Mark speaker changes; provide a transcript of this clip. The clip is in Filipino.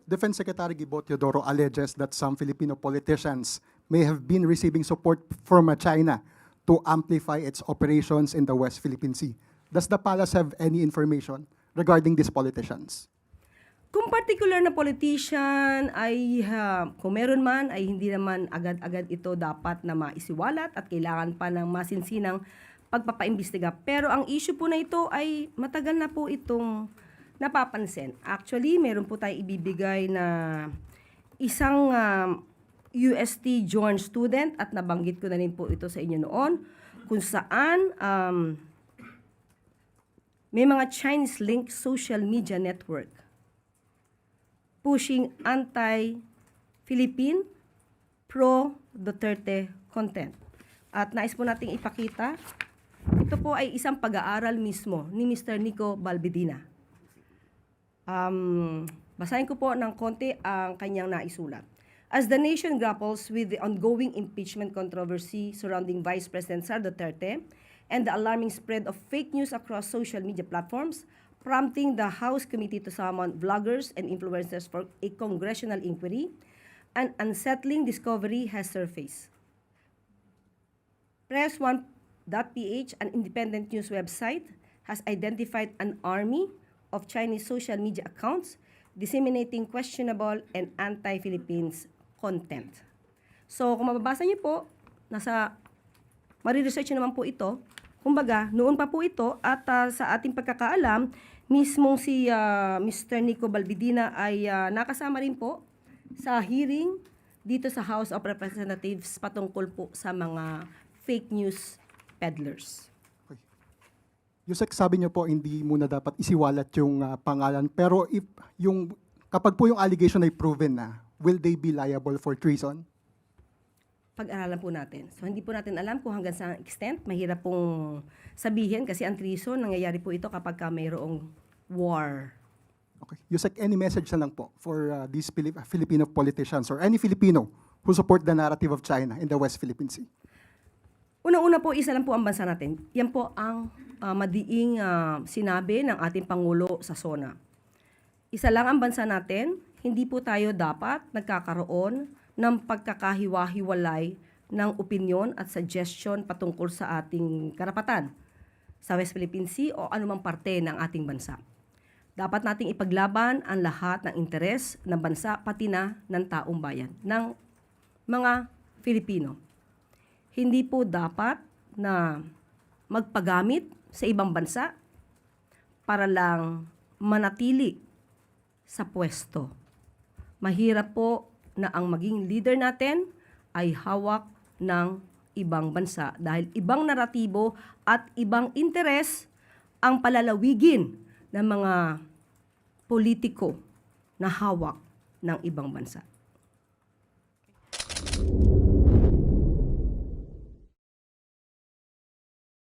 Speaker 1: Defense Secretary Gibo Teodoro alleges that some Filipino politicians may have been receiving support from China to amplify its operations in the West Philippine Sea. Does the palace have any information regarding these politicians?
Speaker 2: Kung particular na politician ay kung meron man ay hindi naman agad-agad ito dapat na maisiwalat at kailangan pa ng masinsinang pagpapaimbestiga. Pero ang issue po na ito ay matagal na po itong napapansin. Actually, meron po tayo ibibigay na isang UST Joint student at nabanggit ko na rin po ito sa inyo noon kung saan may mga Chinese-linked social media network pushing anti-Philippine, pro-Duterte content. At nais po nating ipakita, ito po ay isang pag-aaral mismo ni Mr. Nico Balbidina. Basahin ko po ng konti ang kanyang naisulat. As the nation grapples with the ongoing impeachment controversy surrounding Vice President Sara Duterte and the alarming spread of fake news across social media platforms, prompting the House Committee to summon vloggers and influencers for a congressional inquiry, an unsettling discovery has surfaced. Press1.ph, an independent news website, has identified an army of Chinese social media accounts disseminating questionable and anti-Philippines content. So, kung mababasa niyo po, mariresearch naman po ito. Kumbaga, noon pa po ito at sa ating pagkakaalam, mismong si Mr. Nico Balbidina ay nakasama rin po sa hearing dito sa House of Representatives patungkol po sa mga fake news peddlers.
Speaker 1: Okay. Yusek, sabi niyo po hindi muna dapat isiwalat yung pangalan. Pero kapag po yung allegation ay proven na, will they be liable for treason?
Speaker 2: Pag-aralan po natin. So, hindi po natin alam kung hanggang sa extent. Mahirap pong sabihin kasi ang treason, nangyayari po ito kapag mayroong war.
Speaker 1: Okay. Yusek, any message na lang po for these Filipino politicians or any Filipino who support the narrative of China in the West Philippine Sea?
Speaker 2: Unang-una po, isa lang po ang bansa natin. Yan po ang madiing sinabi ng ating Pangulo sa SONA. Isa lang ang bansa natin, hindi po tayo dapat nagkakaroon ng pagkakahiwa-hiwalay ng opinyon at suggestion patungkol sa ating karapatan sa West Philippine Sea o anumang parte ng ating bansa. Dapat nating ipaglaban ang lahat ng interes ng bansa pati na ng taong bayan, ng mga Filipino. Hindi po dapat na magpagamit sa ibang bansa para lang manatili sa pwesto. Mahirap po na ang maging leader natin ay hawak ng ibang bansa dahil ibang naratibo at ibang interes ang palalawigin ng mga politiko na hawak ng ibang bansa.